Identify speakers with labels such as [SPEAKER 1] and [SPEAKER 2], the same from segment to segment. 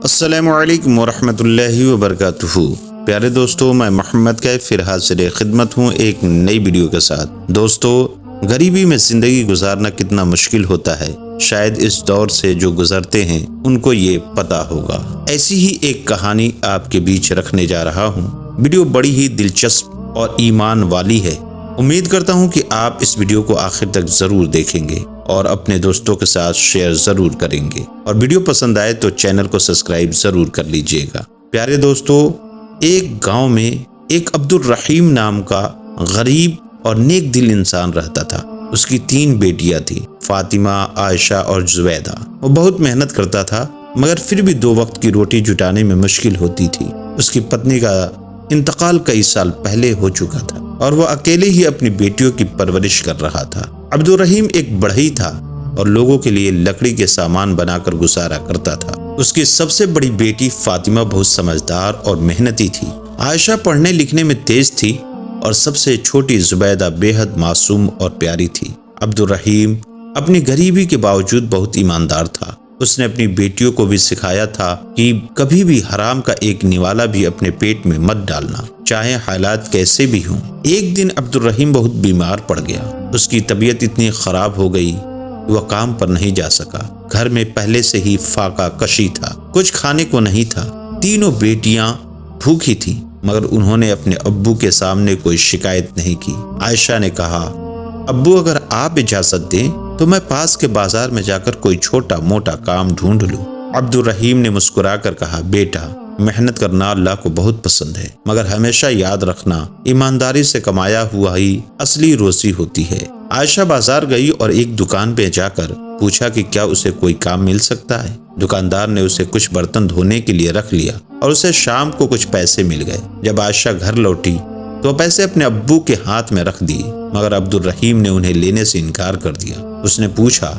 [SPEAKER 1] السلام علیکم ورحمۃ اللہ وبرکاتہ۔ پیارے دوستو، میں محمد کیف پھر حاضر خدمت ہوں ایک نئی ویڈیو کے ساتھ۔ دوستو، غریبی میں زندگی گزارنا کتنا مشکل ہوتا ہے، شاید اس دور سے جو گزرتے ہیں ان کو یہ پتا ہوگا۔ ایسی ہی ایک کہانی آپ کے بیچ رکھنے جا رہا ہوں۔ ویڈیو بڑی ہی دلچسپ اور ایمان والی ہے۔ امید کرتا ہوں کہ آپ اس ویڈیو کو آخر تک ضرور دیکھیں گے اور اپنے دوستوں کے ساتھ شیئر ضرور کریں گے، اور ویڈیو پسند آئے تو چینل کو سبسکرائب ضرور کر لیجئے گا۔ پیارے دوستو، ایک گاؤں میں ایک عبدالرحیم نام کا غریب اور نیک دل انسان رہتا تھا۔ اس کی 3 بیٹیاں تھیں، فاطمہ، عائشہ اور زبیدہ۔ وہ بہت محنت کرتا تھا، مگر پھر بھی 2 وقت کی روٹی جٹانے میں مشکل ہوتی تھی۔ اس کی پتنی کا انتقال کئی سال پہلے ہو چکا تھا اور وہ اکیلے ہی اپنی بیٹیوں کی پرورش کر رہا تھا۔ عبدالرحیم ایک بڑھئی تھا اور لوگوں کے لیے لکڑی کے سامان بنا کر گزارا کرتا تھا۔ اس کی سب سے بڑی بیٹی فاطمہ بہت سمجھدار اور محنتی تھی۔ عائشہ پڑھنے لکھنے میں تیز تھی اور سب سے چھوٹی زبیدہ بے حد معصوم اور پیاری تھی۔ عبدالرحیم اپنی غریبی کے باوجود بہت ایماندار تھا۔ اس نے اپنی بیٹیوں کو بھی سکھایا تھا کہ کبھی بھی حرام کا ایک نوالا بھی اپنے پیٹ میں مت ڈالنا، چاہے حالات کیسے بھی ہوں۔ ایک دن عبدالرحیم بہت بیمار پڑ گیا۔ اس کی طبیعت اتنی خراب ہو گئی کہ وہ کام پر نہیں جا سکا۔ گھر میں پہلے سے ہی فاقہ کشی تھا، کچھ کھانے کو نہیں تھا۔ تینوں بیٹیاں بھوکی تھیں، مگر انہوں نے اپنے ابو کے سامنے کوئی شکایت نہیں کی۔ عائشہ نے کہا، ابو اگر آپ اجازت دیں تو میں پاس کے بازار میں جا کر کوئی چھوٹا موٹا کام ڈھونڈ لوں۔ عبدالرحیم نے مسکرا کر کہا، بیٹا، محنت کرنا اللہ کو بہت پسند ہے، مگر ہمیشہ یاد رکھنا ایمانداری سے کمایا ہوا ہی اصلی روزی ہوتی ہے۔ عائشہ بازار گئی اور ایک دکان پہ جا کر پوچھا کہ کیا اسے کوئی کام مل سکتا ہے۔ دکاندار نے اسے کچھ برتن دھونے کے لیے رکھ لیا اور اسے شام کو کچھ پیسے مل گئے۔ جب عائشہ گھر لوٹی تو وہ پیسے اپنے ابو کے ہاتھ میں رکھ دیے، مگر عبدالرحیم نے انہیں لینے سے انکار کر دیا۔ اس نے پوچھا،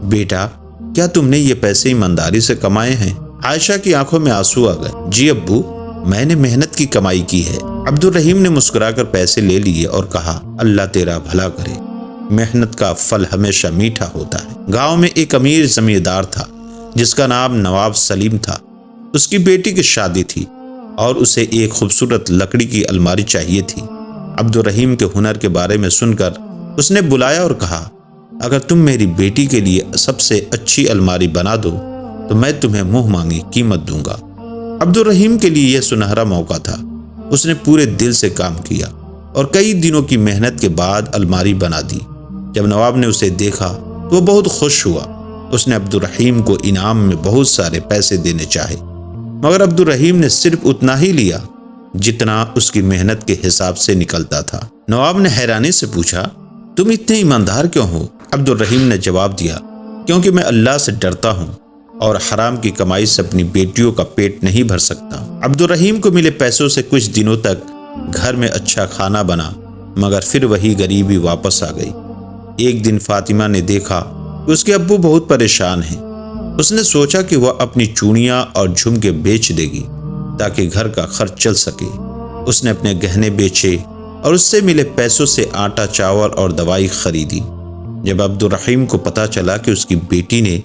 [SPEAKER 1] بیٹا، کیا تم نے یہ پیسے ایمانداری سے کمائے ہیں؟ عائشہ کی آنکھوں میں آنسو آ گئے۔ جی ابو، میں نے محنت کی کمائی کی ہے۔ عبدالرحیم نے مسکرا کر پیسے لے لیے اور کہا، اللہ تیرا بھلا کرے، محنت کا پھل ہمیشہ میٹھا ہوتا ہے۔ گاؤں میں ایک امیر زمیندار تھا جس کا نام نواب سلیم تھا۔ اس کی بیٹی کی شادی تھی اور اسے ایک خوبصورت لکڑی کی الماری چاہیے تھی۔ عبدالرحیم کے ہنر کے بارے میں سن کر اس نے بلایا اور کہا، اگر تم میری بیٹی کے لیے سب سے اچھی الماری بنا دو تو میں تمہیں منہ مانگی قیمت دوں گا۔ عبدالرحیم کے لیے یہ سنہرا موقع تھا۔ اس نے پورے دل سے کام کیا اور کئی دنوں کی محنت کے بعد الماری بنا دی۔ جب نواب نے اسے دیکھا تو وہ بہت خوش ہوا۔ اس نے عبدالرحیم کو انعام میں بہت سارے پیسے دینے چاہے، مگر عبدالرحیم نے صرف اتنا ہی لیا جتنا اس کی محنت کے حساب سے نکلتا تھا۔ نواب نے حیرانی سے پوچھا، تم اتنے ایماندار کیوں ہو؟ عبدالرحیم نے جواب دیا، کیونکہ میں اللہ سے ڈرتا ہوں اور حرام کی کمائی سے اپنی بیٹیوں کا پیٹ نہیں بھر سکتا۔ عبدالرحیم کو ملے پیسوں سے کچھ دنوں تک گھر میں اچھا کھانا بنا، مگر پھر وہی غریبی واپس آ گئی۔ ایک دن فاطمہ نے دیکھا کہ اس کے ابو بہت پریشان ہیں۔ اس نے سوچا کہ وہ اپنی چوڑیاں اور جھمکے بیچ دے گی تاکہ گھر کا خرچ چل سکے۔ اس نے اپنے گہنے بیچے اور اس سے ملے پیسوں سے آٹا، چاول اور دوائی خریدی۔ جب عبدالرحیم کو پتا چلا کہ اس کی بیٹی نے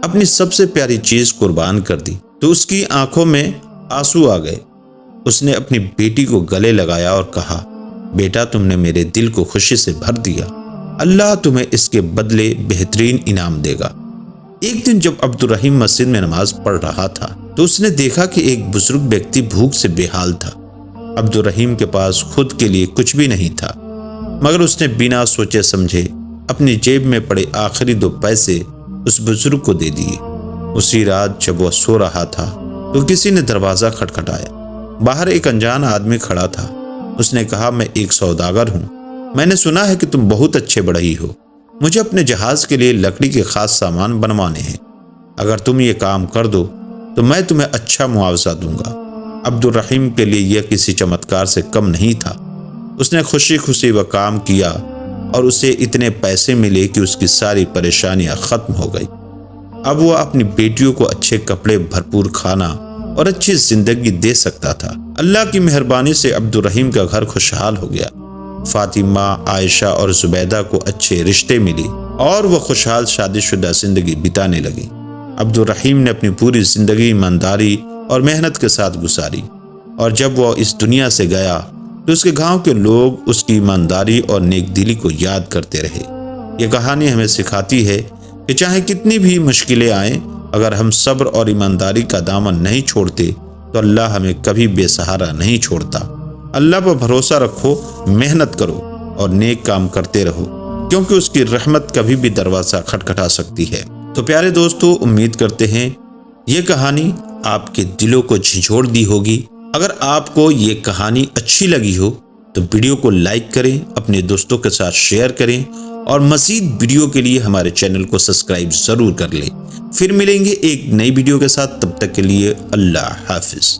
[SPEAKER 1] اپنی سب سے پیاری چیز قربان کر دی تو اس کی آنکھوں میں آنسو آ گئے۔ اس نے اپنی بیٹی کو گلے لگایا اور کہا، بیٹا، تم نے میرے دل کو خوشی سے بھر دیا، اللہ تمہیں اس کے بدلے بہترین انعام دے گا۔ ایک دن جب عبدالرحیم مسجد میں نماز پڑھ رہا تھا تو اس نے دیکھا کہ ایک بزرگ ویکتی بھوک سے بے حال تھا۔ عبدالرحیم کے پاس خود کے لیے کچھ بھی نہیں تھا، مگر اس نے بنا سوچے سمجھے اپنی جیب میں پڑے آخری 2 پیسے اس بزرگ کو دے دیے۔ اسی رات جب وہ سو رہا تھا تو کسی نے دروازہ کھٹکھٹایا۔ باہر ایک انجان آدمی کھڑا تھا۔ اس نے کہا، میں ایک سوداگر ہوں، میں نے سنا ہے کہ تم بہت اچھے بڑھئی ہو، مجھے اپنے جہاز کے لیے لکڑی کے خاص سامان بنوانے ہیں، اگر تم یہ کام کر دو تو میں تمہیں اچھا معاوضہ دوں گا۔ عبدالرحیم کے لیے یہ کسی چمتکار سے کم نہیں تھا۔ اس نے خوشی خوشی وہ کام کیا اور اسے اتنے پیسے ملے کہ اس کی ساری پریشانیاں ختم ہو گئی۔ اب وہ اپنی بیٹیوں کو اچھے کپڑے، بھرپور کھانا اور اچھی زندگی دے سکتا تھا۔ اللہ کی مہربانی سے عبدالرحیم کا گھر خوشحال ہو گیا۔ فاطمہ، عائشہ اور زبیدہ کو اچھے رشتے ملی اور وہ خوشحال شادی شدہ زندگی بتانے لگی۔ عبدالرحیم نے اپنی پوری زندگی ایمانداری اور محنت کے ساتھ گزاری، اور جب وہ اس دنیا سے گیا تو اس کے گاؤں کے لوگ اس کی ایمانداری اور نیک دلی کو یاد کرتے رہے۔ یہ کہانی ہمیں سکھاتی ہے کہ چاہے کتنی بھی مشکلیں آئیں، اگر ہم صبر اور ایمانداری کا دامن نہیں چھوڑتے تو اللہ ہمیں کبھی بے سہارا نہیں چھوڑتا۔ اللہ پر بھروسہ رکھو، محنت کرو اور نیک کام کرتے رہو، کیونکہ اس کی رحمت کبھی بھی دروازہ کھٹکھٹا سکتی ہے۔ تو پیارے دوستو، امید کرتے ہیں یہ کہانی آپ کے دلوں کو جھنجھوڑ دی ہوگی۔ اگر آپ کو یہ کہانی اچھی لگی ہو تو ویڈیو کو لائک کریں، اپنے دوستوں کے ساتھ شیئر کریں، اور مزید ویڈیو کے لیے ہمارے چینل کو سبسکرائب ضرور کر لیں۔ پھر ملیں گے ایک نئی ویڈیو کے ساتھ، تب تک کے لیے اللہ حافظ۔